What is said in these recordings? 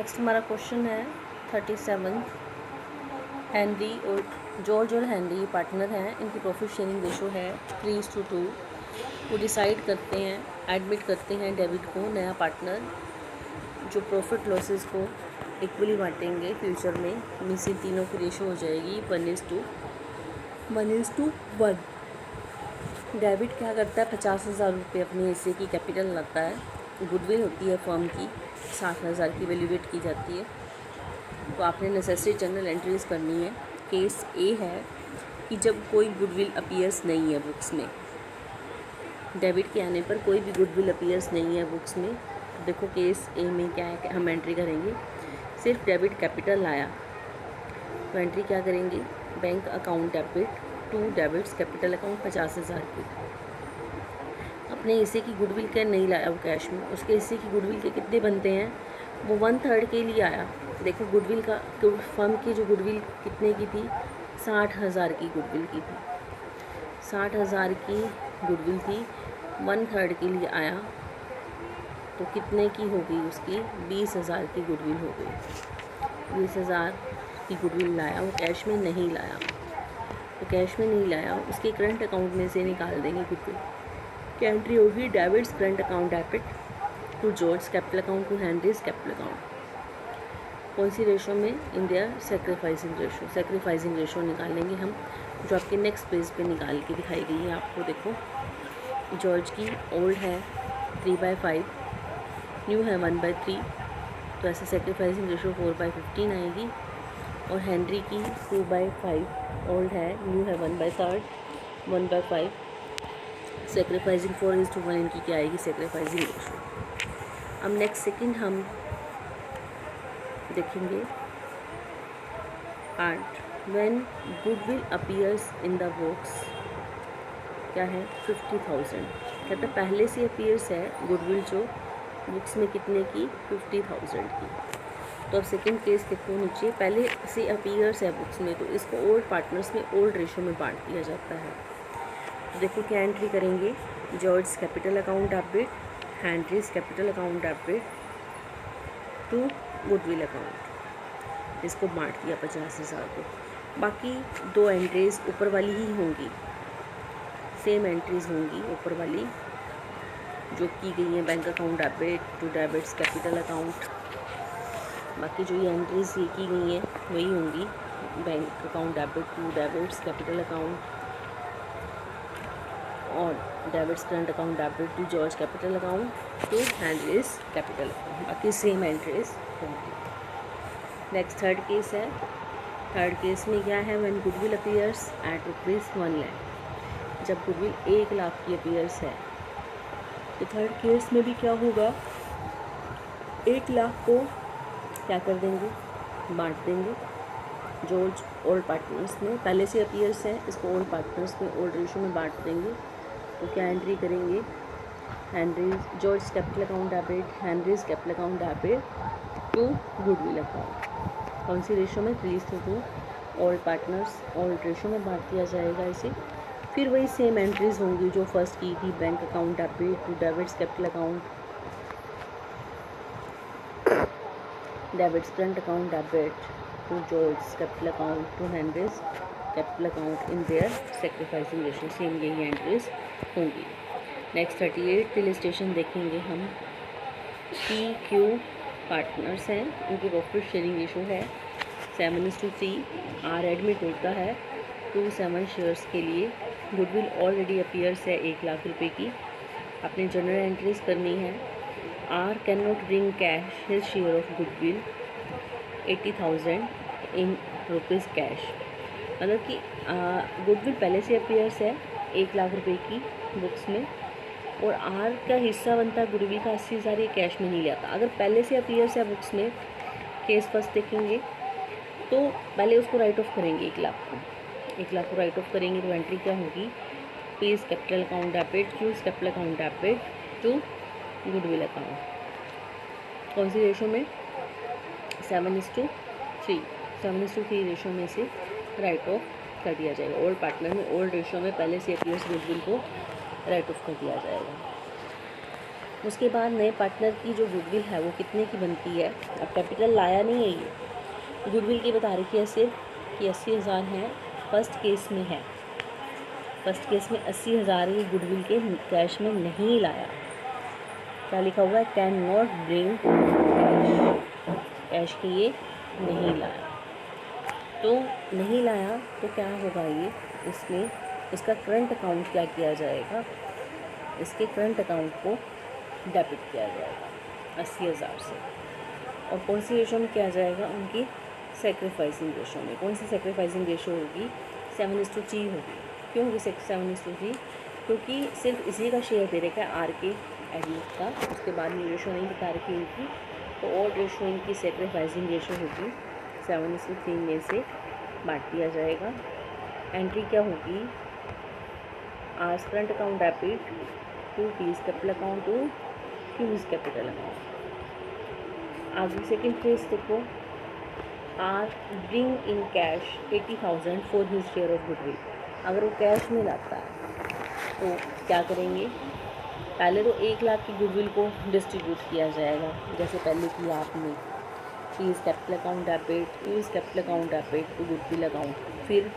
Next हमारा question है 37। Henry और जॉर्ज और हेनरी पार्टनर हैं, इनकी प्रॉफिट शेयरिंग रेशो है 3:2। वो डिसाइड करते हैं, एडमिट करते हैं डेविड को, नया पार्टनर, जो प्रॉफिट लॉसेस को इक्वली बांटेंगे फ्यूचर में। मीन्स इन तीनों की रेशो हो जाएगी 1:1। डेविड क्या करता है, 50,000 रुपये अपने हिस्से की कैपिटल लाता है। गुडविल होती है फर्म की, 60,000 की वैल्यूएट की जाती है। तो आपने नेसेसरी जर्नल एंट्रीज करनी है। केस ए है कि जब कोई गुडविल अपीयर्स नहीं है बुक्स में, डेबिट के आने पर कोई भी गुडविल अपीयर्स नहीं है बुक्स में। तो देखो केस ए में क्या है, हम एंट्री करेंगे सिर्फ डेबिट कैपिटल लाया, तो एंट्री क्या करेंगे, bank account debit to debits capital account 50,000 की। अपने हिस्से की गुडविल क्या नहीं लाया वो कैश में, उसके हिस्से की गुडविल के कितने बनते हैं, वो 1/3 के लिए आया। देखो गुडविल का, फर्म की जो गुडविल कितने की थी, 60,000 की गुडविल की थी, 60,000 की गुडविल थी, 1/3 के लिए आया, तो कितने की हो गई उसकी, 20,000 की गुडविल हो गई। 20,000 की गुडविल लाया, वो कैश में नहीं लाया, तो कैश में नहीं लाया, उसके करंट अकाउंट में से निकाल देंगे गुडविल की। एंट्री होगी debits current account debit to George capital account to Henry's capital account. कौन सी रेशो में, in the sacrificing ratio, sacrificing ratio निकालेंगे हम, जो आपके नेक्स्ट पेज पे निकाल के दिखाई गई है आपको। देखो जॉर्ज की ओल्ड है 3/5, न्यू है 1/3, तो ऐसे सेक्रीफाइसिंग रेशो 4/15 आएगी। और हेनरी की 2/5 ओल्ड है, न्यू है 1/3, 1/5, सेक्रीफाइसिंग 4:1 इनकी क्या आएगी, सेक्रीफाइसिंग रेशो। अब नेक्स्ट सेकंड हम देखेंगे part, when goodwill appears in the books, क्या है 50,000, कहता पहले से अपीयर्स है गुडविल जो बुक्स में कितने की, 50,000 की। तो अब सेकंड केस देखो नीचे, पहले से अपीयर्स है बुक्स में, तो इसको ओल्ड पार्टनर्स में ओल्ड रेशो में बांट दिया जाता है। तो देखो क्या एंट्री करेंगे, George capital account debit, Henry's capital account debit to goodwill account, इसको बांट दिया 50,000 को। बाकी दो एंट्रीज ऊपर वाली ही होंगी, सेम एंट्रीज होंगी ऊपर वाली जो की गई हैं, bank account debit to debits capital account. बाकी जो ये एंट्रीज ये की गई हैं वही होंगी, bank account debit to debits capital account और debits current account debit to George capital account to Henry's capital account, बाकी सेम एंट्रीज होंगी। नेक्स्ट थर्ड केस है, थर्ड केस में क्या है, when goodwill appears at ₹1 lakh, जब गुडविल 1 लाख की appears है, तो थर्ड केस में भी क्या होगा, 1 लाख को क्या कर देंगे, बांट देंगे। जॉर्ज ओल्ड पार्टनर्स में पहले से अपीयर्स है, इसको ओल्ड पार्टनर्स में ओल्ड रेशो में बांट देंगे। तो क्या एंट्री करेंगे, Henry's George capital account debit, Henry's capital account debit to goodwill account. कौन सी रेशो में, 3:2, ओल्ड पार्टनर्स ओल्ड रेशो में बांट दिया जाएगा इसे। फिर वही सेम एंट्रीज होंगी जो फर्स्ट की थी, bank account debit to debits capital account, debits current account debit to George capital account to Henry's capital account in their sacrificing ratio, same यही एंट्रीज होंगी। नेक्स्ट 38 इलस्ट्रेशन देखेंगे हम। PQ पार्टनर्स हैं, उनकी प्रॉफिट शेयरिंग रेशो है 7:3। Are admit होता है 27 shares के लिए। गुडविल ऑलरेडी अपीयर्स है 1 लाख रुपए की, अपने जनरल एंट्रीज करनी है। R can not bring cash his share of goodwill 80,000 in rupees cash, मतलब कि गुडविल पहले से अपीयर्स है 1 लाख रुपए की बुक्स में, और आर का हिस्सा बनता है गुडविल का 80,000, ये कैश में नहीं लाता। अगर पहले से अपीयर्स है बुक्स में, केस फर्स्ट देखेंगे तो पहले उसको राइट ऑफ करेंगे 1 लाख को, 1 लाख को राइट ऑफ करेंगे, तो एंट्री क्या होगी, P's capital account debit, Q's capital account debit to goodwill account. कौन सी रेशो में, 7:3, 7:3 रेशो में से राइट ऑफ कर दिया जाएगा। ओल्ड पार्टनर में ओल्ड रेशो में पहले से अपीयर्स गुडविल को राइट ऑफ कर दिया जाएगा। उसके बाद नए पार्टनर की जो गुडविल है वो कितने की बनती है। अब कैपिटल लाया नहीं है, ये गुडविल की बता रही है सिर्फ कि 80,000 है। फर्स्ट केस में है, फर्स्ट केस में 80,000 ये गुडविल के कैश में नहीं लाया। क्या लिखा हुआ है, कैन नॉट ब्रिंग कैश के ये नहीं लाया। तो नहीं लाया तो क्या होगा, ये इसमें इसका करंट अकाउंट क्या किया जाएगा, इसके करंट अकाउंट को डेबिट किया जाएगा 80,000 से। और कौन सी रेशो में किया जाएगा, उनकी सेक्रीफाइसिंग रेशो में। कौन सी सेक्रीफाइसिंग रेशो होगी, 7:3 होगी। क्यों होगी 7:3? क्योंकि सिर्फ इसी का शेयर दे रखा है आर के एडमिट का, उसके बाद ये रेशो नहीं बता रखी इनकी। तो और रेशो इनकी सेक्रीफाइसिंग रेशो होगी 7:3 में से बांट दिया जाएगा। एंट्री क्या होगी, R current account debit to P's capital account to Q's capital account. आगे सेकेंड केस देखो, R bring in cash 80,000 for his share of goodwill. अगर वो कैश में लाता है तो क्या करेंगे, पहले तो 1 लाख की गुडविल को डिस्ट्रीब्यूट किया जाएगा जैसे पहले किया आपने, P's capital account debit, U's capital account debit to goodwill account. फिर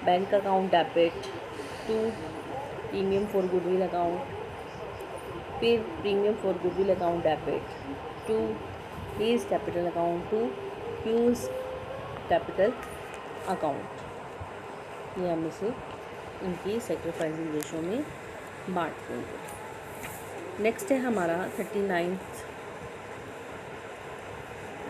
bank account debit to premium for goodwill account, फिर premium for goodwill account debit to P's capital account to U's capital account. ये हम इसे इनकी sacrificing ratio में बांट देंगे। Next है हमारा 39th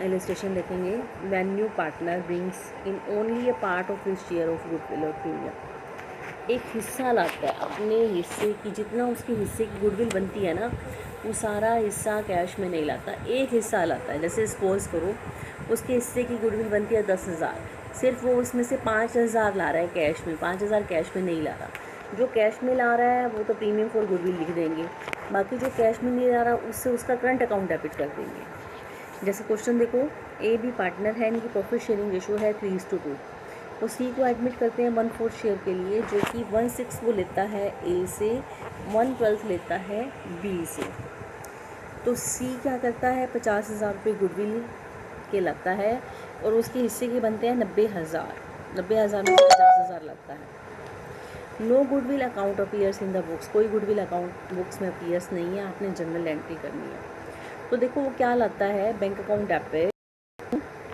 इलस्ट्रेशन देखेंगे। When new partner brings in only a part of his share of goodwill और प्रीमियम। एक हिस्सा लाता है अपने हिस्से की, जितना उसके हिस्से की गुडविल बनती है ना, वो सारा हिस्सा कैश में नहीं लाता, एक हिस्सा लाता है। जैसे सपोज करो उसके हिस्से की गुडविल बनती है 10,000, सिर्फ वो उसमें से 5,000 ला रहा है कैश में, 5,000 कैश में नहीं ला रहा। जो कैश में ला रहा है वो तो प्रीमियम फॉर गुडविल लिख देंगे, बाकी जो कैश में नहीं ला रहा उससे उसका करंट अकाउंट डेबिट कर देंगे। जैसे क्वेश्चन देखो, ए बी पार्टनर है, इनकी प्रॉफिट शेयरिंग रेशो है 3:2। वो सी को एडमिट करते हैं 1/4 शेयर के लिए, जो कि 1/6 वो लेता है ए से, 1/12 लेता है बी से। तो सी क्या करता है, 50,000 रुपये गुडविल के लगता है और उसके हिस्से के बनते हैं 90,000। 90,000 में 50,000 लगता है। No goodwill account appears in the books. कोई गुडविल अकाउंट बुक्स में अपीयर्स नहीं है, आपने जनरल एंट्री करनी है। तो देखो वो क्या लाता है, bank account debit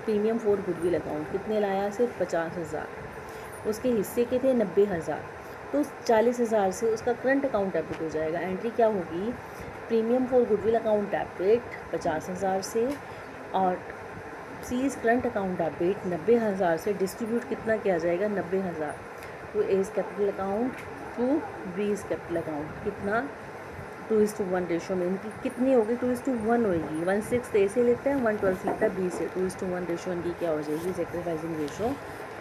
premium for goodwill account. कितने लाया, सिर्फ 50,000। उसके हिस्से के थे 90,000, तो 40,000 से उसका करंट अकाउंट डेबिट हो जाएगा। एंट्री क्या होगी, premium for goodwill account debit 50,000 से और सीज करंट अकाउंट डेबिट 90,000 से डिस्ट्रीब्यूट कितना किया जाएगा, 90,000 to A's capital account to B's capital account. कितना, 2:1 रेशो में इनकी कितनी होगी, 2:1 होगी। 1/6 ए से लेता है, 1/12 लेता है बी से, 2:1 रेशो इनकी क्या हो जाएगी, सेक्रीफाइसिंग रेशो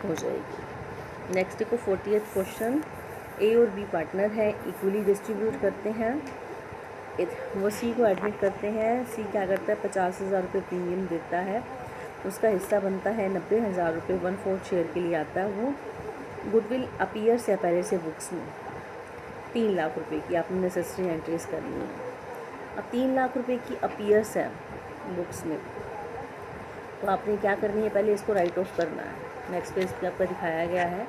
हो जाएगी। नेक्स्ट देखो 40th क्वेश्चन, ए और बी पार्टनर है, इक्वली डिस्ट्रीब्यूट करते हैं। वो सी को एडमिट करते हैं, सी क्या करता है, 50,000 रुपये प्रीमियम देता है, उसका हिस्सा बनता है 90,000 रुपये, 1/4 शेयर के लिए आता है वो। गुडविल अपीयर्स या पहले से बुक्स में 3 लाख रुपए की, आपने नेसेसरी एंट्रीज करनी है। अब 3 लाख रुपए की अपीयर्स है बुक्स में, तो आपने क्या करनी है, पहले इसको राइट ऑफ करना है। नेक्स्ट पेज पे आपका दिखाया गया है,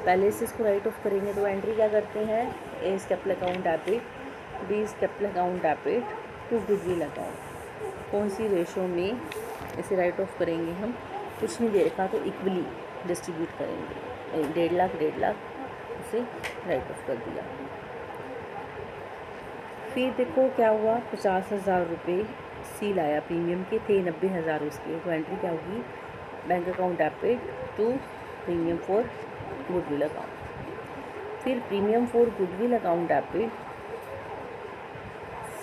पहले से इसको राइट ऑफ करेंगे। तो एंट्री क्या करते हैं, A is capital account debit, B is capital account debit to goodwill account. कौन सी रेशो में इसे राइट ऑफ करेंगे हम, कुछ नहीं दे रखा तो इक्वली डिस्ट्रीब्यूट करेंगे। 1.5 लाख 1.5 लाख इसे राइट ऑफ कर दिया। फिर देखो क्या हुआ, 50,000 रुपये सी लाया, प्रीमियम के थे 90,000 उसके। तो एंट्री क्या होगी, bank account debit to premium for goodwill account. फिर premium for goodwill account debit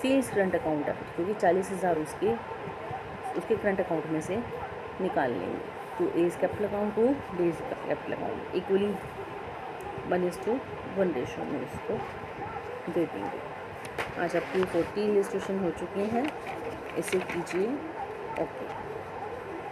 C's current account debit, क्योंकि 40,000 उसके करंट अकाउंट में से निकाल लेंगे। तो A's capital account to B's capital account equally 1:1 ratio में इसको दे देंगे। आज आपकी 40 इलस्ट्रेशन हो चुके हैं, इसे कीजिए। ओके।